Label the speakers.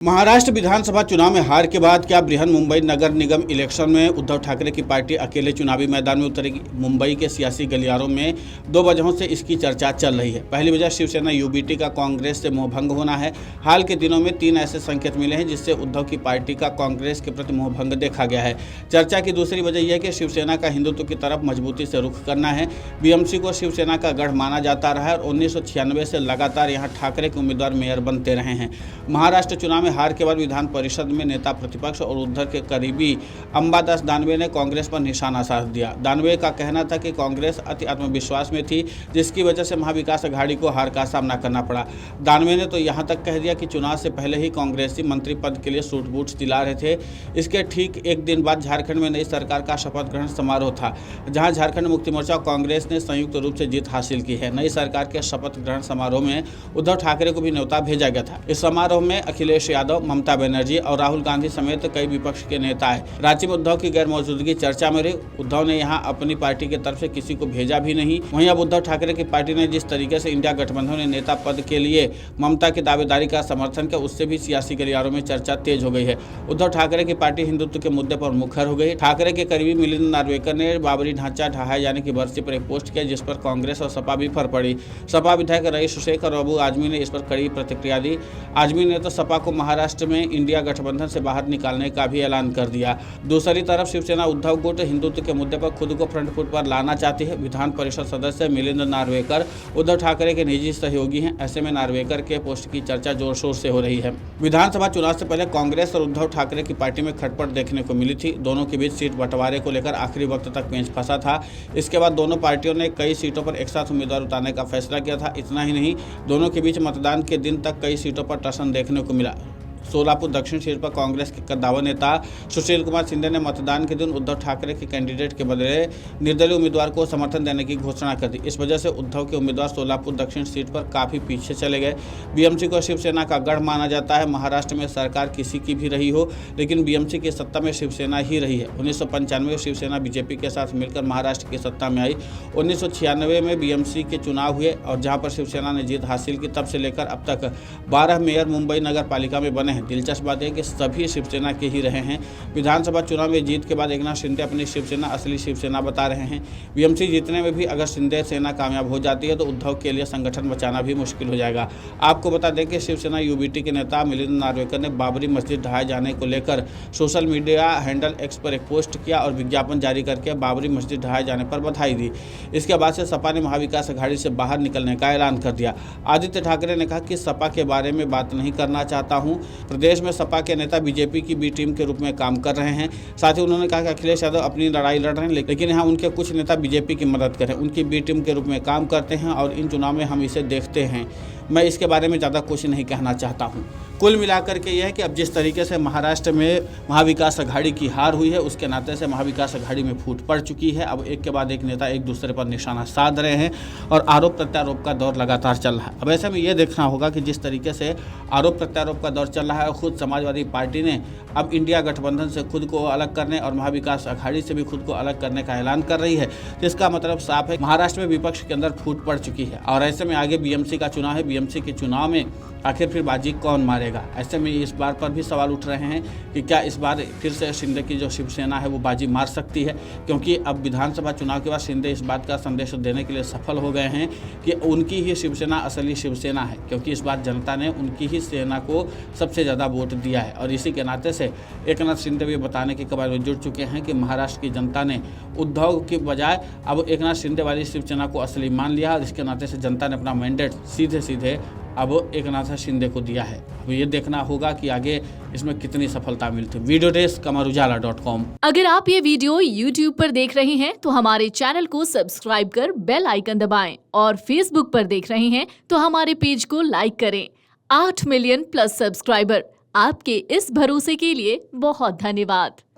Speaker 1: महाराष्ट्र विधानसभा चुनाव में हार के बाद क्या बृहन्मुंबई नगर निगम इलेक्शन में उद्धव ठाकरे की पार्टी अकेले चुनावी मैदान में उतरेगी? मुंबई के सियासी गलियारों में दो वजहों से इसकी चर्चा चल रही है। पहली वजह शिवसेना यूबीटी का कांग्रेस से मोहभंग होना है। हाल के दिनों में 3 ऐसे संकेत मिले हैं जिससे उद्धव की पार्टी का कांग्रेस के प्रति मोहभंग देखा गया है। चर्चा की दूसरी वजह यह है कि शिवसेना का हिंदुत्व की तरफ मजबूती से रुख करना है। बीएमसी को शिवसेना का गढ़ माना जाता रहा है और 1996 से लगातार यहाँ ठाकरे के उम्मीदवार मेयर बनते रहे हैं। महाराष्ट्र चुनाव में हार के बाद विधान परिषद में नेता प्रतिपक्ष और उद्धव के करीबी अंबादास दानवे ने कांग्रेस पर निशाना साध दिया। दानवे का कहना था कि कांग्रेस अति आत्मविश्वास में थी, जिसकी वजह से महाविकास अघाड़ी को हार का सामना करना पड़ा। दानवे ने तो यहां तक कह दिया कि चुनाव से पहले ही कांग्रेसी मंत्री पद के लिए सूट बूट दिला रहे थे। इसके ठीक एक दिन बाद झारखंड में नई सरकार का शपथ ग्रहण समारोह था, जहां झारखंड मुक्ति मोर्चा और कांग्रेस ने संयुक्त रूप से जीत हासिल की है। नई सरकार के शपथ ग्रहण समारोह में उद्धव ठाकरे को भी न्योता भेजा गया था। इस समारोह में अखिलेश यादव, ममता बनर्जी और राहुल गांधी समेत कई विपक्ष के नेता आए। रांची में उद्धव की गैर मौजूदगी चर्चा में रही। उद्धव ने यहां अपनी पार्टी की तरफ से किसी को भेजा भी नहीं। वहीं अब उद्धव ठाकरे की पार्टी ने जिस तरीके से इंडिया गठबंधन ने नेता पद के लिए ममता की दावेदारी का समर्थन किया, उससे भी सियासी गलियारों में चर्चा तेज हो गई है। उद्धव ठाकरे की पार्टी हिंदुत्व के मुद्दे पर मुखर हो गई। ठाकरे के करीबी मिलिंद नार्वेकर ने बाबरी ढांचा ढहाए जाने की बरसी पर एक पोस्ट किया, जिस पर कांग्रेस और सपा भी फर पड़ी। सपा विधायक रईस शेख और अबू आजमी ने इस पर कड़ी प्रतिक्रिया दी। आजमी ने तो सपा को महाराष्ट्र में इंडिया गठबंधन से बाहर निकालने का भी ऐलान कर दिया। दूसरी तरफ शिवसेना उद्धव गुट हिंदुत्व के मुद्दे पर खुद को फ्रंट फुट पर लाना चाहती है। विधान परिषद सदस्य मिलिंद नार्वेकर उद्धव ठाकरे के निजी सहयोगी हैं। ऐसे में नार्वेकर के पोस्ट की चर्चा जोर शोर से हो रही है। विधानसभा चुनाव से पहले कांग्रेस और उद्धव ठाकरे की पार्टी में खटपट देखने को मिली थी। दोनों के बीच सीट बंटवारे को लेकर आखिरी वक्त तक पेंच फंसा था। इसके बाद दोनों पार्टियों ने कई सीटों पर एक साथ उम्मीदवार उतारने का फैसला किया था। इतना ही नहीं, दोनों के बीच मतदान के दिन तक कई सीटों पर टसन देखने को मिला। सोलापुर दक्षिण सीट पर कांग्रेस के कद्दावर नेता सुशील कुमार शिंदे ने मतदान के दिन उद्धव ठाकरे के कैंडिडेट के बदले निर्दलीय उम्मीदवार को समर्थन देने की घोषणा कर दी। इस वजह से उद्धव के उम्मीदवार सोलापुर दक्षिण सीट पर काफी पीछे चले गए। बीएमसी को शिवसेना का गढ़ माना जाता है। महाराष्ट्र में सरकार किसी की भी रही हो, लेकिन बीएमसी की सत्ता में शिवसेना ही रही है। 1995 में शिवसेना बीजेपी के साथ मिलकर महाराष्ट्र की सत्ता में आई। 1996 में बीएमसी के चुनाव हुए और जहां पर शिवसेना ने जीत हासिल की, तब से लेकर अब तक 12 मेयर मुंबई नगर पालिका में बने हैं। दिलचस्प बात है कि सभी शिवसेना के ही रहे हैं। विधानसभा चुनाव में जीत के बाद एकनाथ शिंदे अपनी शिवसेना असली शिवसेना बता रहे हैं। बीएमसी जीतने में भी अगर शिंदे सेना कामयाब हो जाती है तो उद्धव के लिए संगठन बचाना भी मुश्किल हो जाएगा। आपको बता दें कि शिवसेना यूबीटी के नेता मिलिंद नार्वेकर ने बाबरी मस्जिद ढहाए जाने को लेकर सोशल मीडिया हैंडल एक्स पर एक पोस्ट किया और विज्ञापन जारी करके बाबरी मस्जिद ढहाए जाने पर बधाई दी। इसके बाद से सपा ने महाविकास अघाड़ी से बाहर निकलने का ऐलान कर दिया। आदित्य ठाकरे ने कहा कि सपा के बारे में बात नहीं करना चाहता हूं। प्रदेश में सपा के नेता बीजेपी की बी टीम के रूप में काम कर रहे हैं। साथ ही उन्होंने कहा कि अखिलेश यादव अपनी लड़ाई लड़ रहे हैं, लेकिन यहाँ उनके कुछ नेता बीजेपी की मदद करें, उनकी बी टीम के रूप में काम करते हैं और इन चुनाव में हम इसे देखते हैं। मैं इसके बारे में ज़्यादा कुछ नहीं कहना चाहता हूँ। कुल मिलाकर के यह है कि अब जिस तरीके से महाराष्ट्र में महाविकास अघाड़ी की हार हुई है, उसके नाते से महाविकास अघाड़ी में फूट पड़ चुकी है। अब एक के बाद एक नेता एक दूसरे पर निशाना साध रहे हैं और आरोप प्रत्यारोप का दौर लगातार चल रहा है। अब ऐसे में ये देखना होगा कि जिस तरीके से आरोप प्रत्यारोप का दौर चल रहा है, खुद समाजवादी पार्टी ने अब इंडिया गठबंधन से खुद को अलग करने और महाविकास अघाड़ी से भी खुद को अलग करने का ऐलान कर रही है। जिसका मतलब साफ है, महाराष्ट्र में विपक्ष के अंदर फूट पड़ चुकी है। और ऐसे में आगे बीएमसी का चुनाव है। बीएमसी के चुनाव में आखिर फिर बाजी कौन मारेगा? ऐसे में इस बार पर भी सवाल उठ रहे हैं कि क्या इस बार फिर से शिंदे की जो शिवसेना है वो बाजी मार सकती है, क्योंकि अब विधानसभा चुनाव के बाद शिंदे इस बात का संदेश देने के लिए सफल हो गए हैं कि उनकी ही शिवसेना असली शिवसेना है, क्योंकि इस बार जनता ने उनकी ही सेना को सबसे ज़्यादा वोट दिया है। और इसी के नाते से एकनाथ शिंदे भी बताने के कबार में जुड़ चुके हैं कि महाराष्ट्र की जनता ने उद्धव की बजाय अब एकनाथ शिंदे वाली शिवसेना को असली मान लिया और इसके नाते से जनता ने अपना मैंडेट सीधे सीधे अब एकनाथ शिंदे को दिया है। अब ये देखना होगा कि आगे इसमें कितनी सफलता मिलती है। Video desk amarujala.com।
Speaker 2: अगर आप ये वीडियो YouTube पर देख रहे हैं तो हमारे चैनल को सब्सक्राइब कर बेल आइकन दबाएं और Facebook पर देख रहे हैं तो हमारे पेज को लाइक करें। 8 मिलियन प्लस सब्सक्राइबर, आपके इस भरोसे के लिए बहुत धन्यवाद।